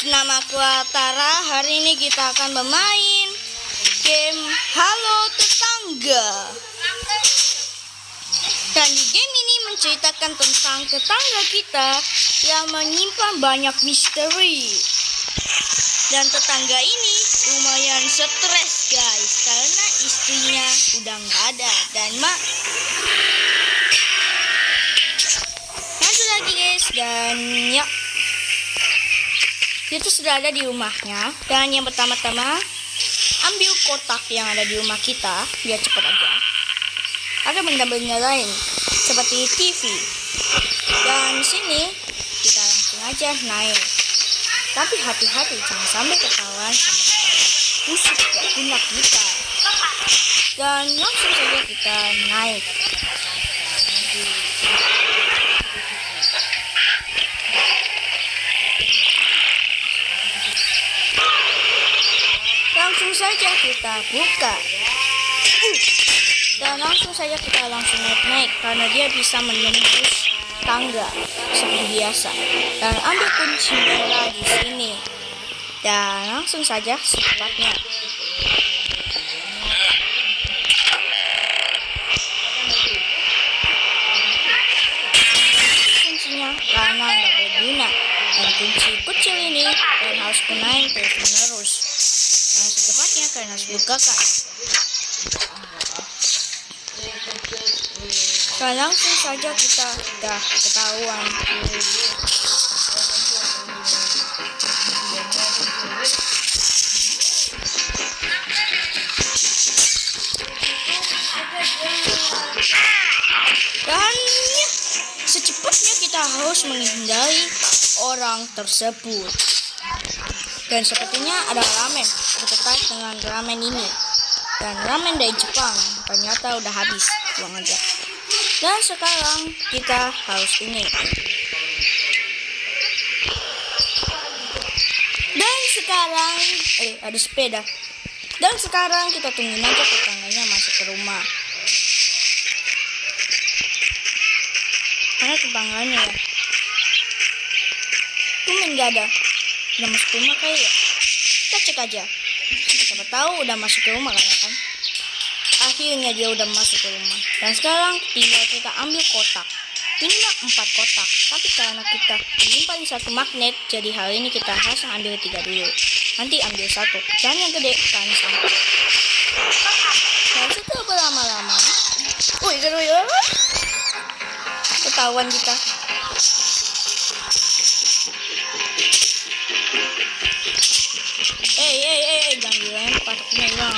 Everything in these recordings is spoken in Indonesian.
namaku Atara. Hari ini kita akan bermain game Halo Tetangga. Dan di game ini menceritakan tentang tetangga kita yang menyimpan banyak misteri. Dan tetangga ini lumayan stres guys, karena istrinya udah nggak ada. Dan langsung lagi guys. Dan ya, itu sudah ada di rumahnya. Dan yang pertama-tama, ambil kotak yang ada di rumah kita biar cepat aja. Ada benda-benda lain seperti TV. Dan sini kita langsung aja naik. Tapi hati-hati, jangan sampai ketahuan sama busuk gak guna kita. Dan langsung saja kita naik. Langsung saja kita buka. Dan langsung saja kita langsung naik karena dia bisa menembus tangga seperti biasa. Dan ambil kunci merah di sini. Dan langsung saja secepatnya. Kuncinya karena nggak berguna. Dan kunci kecil ini kalian harus gunain terus-menerus. Dan secepatnya kalian harus bukakan. Dan langsung saja kita udah ketahuan. Dan ya, secepatnya kita harus menghindari orang tersebut. Dan sepertinya ada ramen. Aku tertarik dengan ramen ini. Dan ramen dari Jepang ternyata udah habis. Buang aja. Dan sekarang kita harus ini. Dan sekarang ada sepeda. Dan sekarang kita tungguin aja tetangganya masuk ke rumah. Karena tetangganya ya, Tumen gak ada. Udah masuk ke rumah kayak ya. Kita cek aja. Siapa tahu udah masuk ke rumah kan. Akhirnya dia udah masuk ke rumah. Dan sekarang tinggal kita ambil kotak. Ini mah 4 kotak. Tapi karena kita menyimpan satu magnet, jadi hari ini kita harus ambil 3 dulu. Nanti ambil 1. Jangan yang gede kan sampah. Dan setelah berlama-lama, ketahuan kita. Jangan dilempar, takutnya hilang.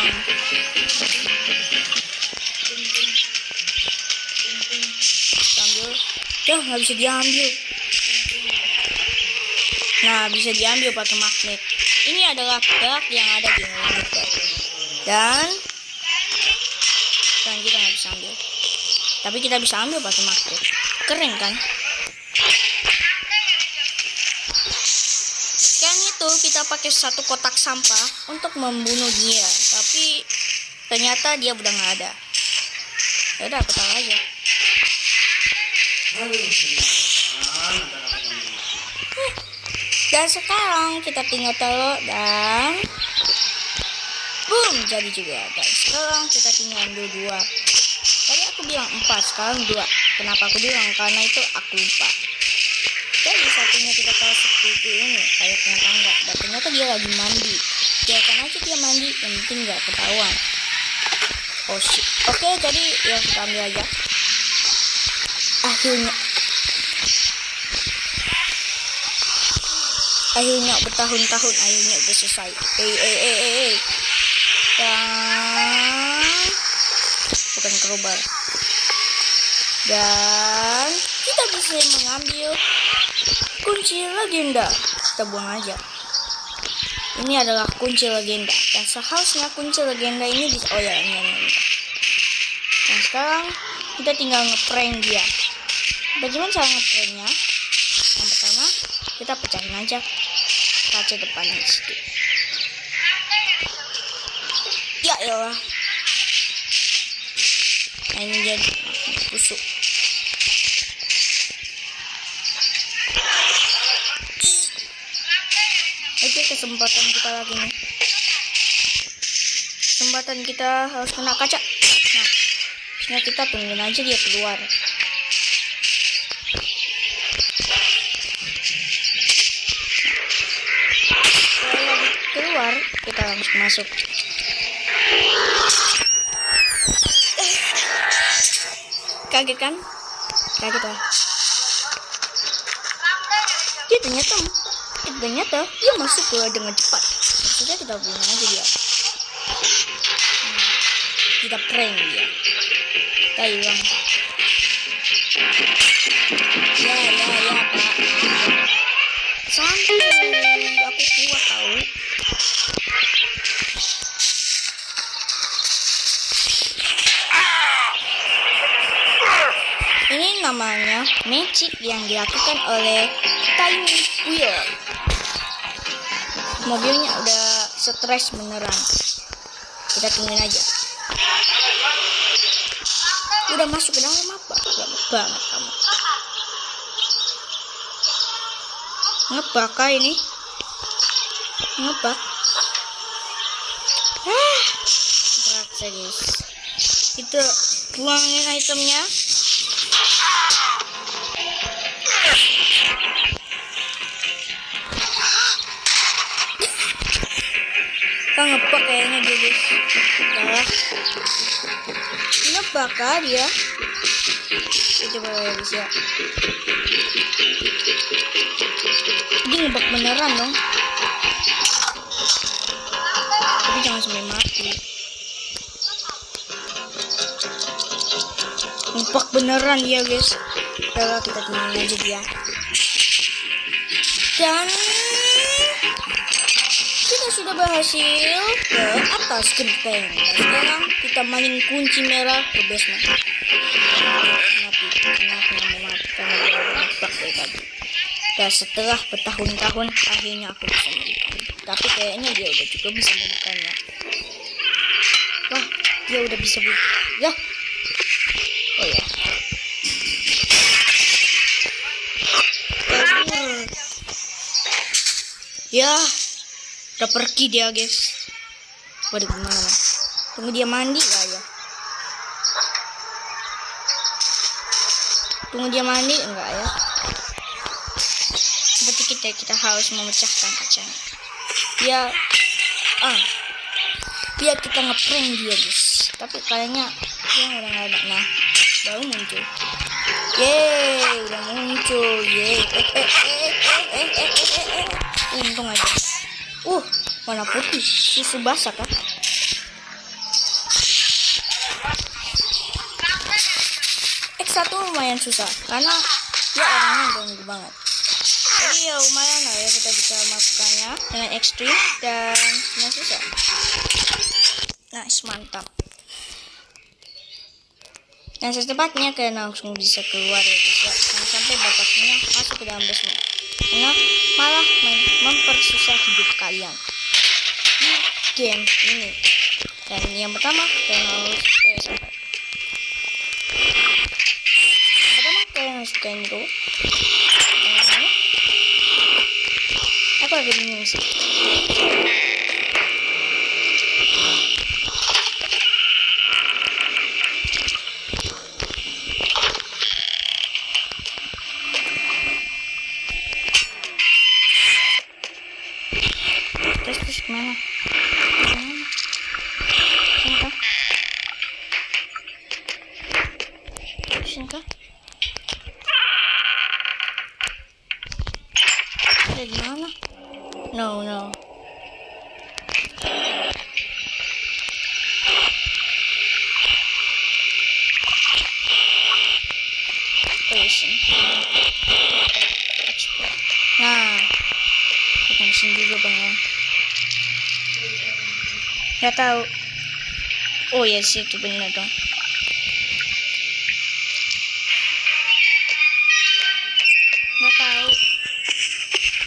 Ambil, nggak bisa diambil. Nah, bisa diambil pakai magnet. Ini adalah bak yang ada di magnet. Dan kita nggak bisa ambil. Tapi kita bisa ambil pakai magnet. Keren kan? Sekarang itu kita pakai 1 kotak sampah untuk membunuh dia. Tapi ternyata dia udah nggak ada. Ya udah, aku tahu aja. Dan sekarang kita tinggal taruh dan boom, jadi juga. Dan sekarang kita tinggal ambil 2. Tadi aku bilang 4, sekarang 2. Kenapa aku bilang? Karena itu aku lupa. Jadi satunya kita taruh seperti ini, kayak tangga. Dan ternyata dia lagi mandi. Biarkan aja dia mandi, yang penting nggak ketahuan. Oh shit. Oke, jadi ya kita ambil aja. Akhirnya bertahun-tahun akhirnya udah selesai. Dan bukan kerubah. Dan kita bisa mengambil kunci legenda. Kita buang aja. Ini adalah kunci legenda. Dan seharusnya kunci legenda ini bisa. Oh ya, ini. Nah sekarang kita tinggal ngeprank dia. Bagaimana cara ngepranknya? Yang pertama, kita pecahin aja kaca depannya situ. Ya elah. Nah ini jadi busuk. kesempatan kita lagi nih. Kesempatan kita harus kena kaca. Nah, sebenarnya kita tungguin aja dia keluar. Kalau dia keluar, kita langsung masuk. Kaget kan? Kaget lah. Ternyata dia masuk ke dengan cepat. Maksudnya kita bunuh aja dia. Kita prank dia. Kita hilang. Ya pak. Santai. Aku kuat tahu. Ini namanya magic yang dilakukan oleh Tiny Wheel. Mobilnya udah stres beneran. Kita tungguin aja. Udah masuk ke dalam apa? Lama banget kamu. Ngebak kah ini? Ngebak. Berat guys. Kita buangin itemnya. Kita ngebak kayaknya dia guys. Ngebak kah dia? Kita coba ya guys ya. Dia ngebak beneran dong. Tapi jangan sampai mati. Ngebak beneran ya guys. Coba kita tinggalin aja dia. Dan kita sudah berhasil ke atas genteng. Nah, sekarang kita main kunci merah ke basement. Mati karena dia udah ngebak dari tadi. Dan setelah bertahun-tahun akhirnya aku bisa membukanya. Tapi kayaknya dia udah juga bisa membukanya. Wah, dia udah bisa buka. Ya. Oh ya. Kabur. Ya. Udah pergi dia guys. Waduh gimana? Tunggu dia mandi gak ya? Tunggu dia mandi enggak ya? Berarti kita harus memecahkan kacanya. Biar kita ngeprank dia guys. Tapi kayaknya dia udah nggak ada. Nah, baru muncul. Yeay, udah muncul. Yeay. Untung aja. Warna putih, susu basah kan? X1 lumayan susah karena dia orangnya ganggu banget. Jadi ya lumayan lah ya kita bisa melakukannya dengan ekstrim dan dengan susah. Nice, mantap. Dan secepatnya kalian langsung bisa keluar ya guys ya. Jangan sampai bapaknya masuk ke dalam basement. Karena malah mempersusah hidup kalian di game ini. Dan yang pertama kalian harus kain itu. Aku agak bingung sih. Terus kemana? Sini. Ada di mana? No. Nah, kita sini juga bang. Gak tahu. Oh ya sih itu benar dong.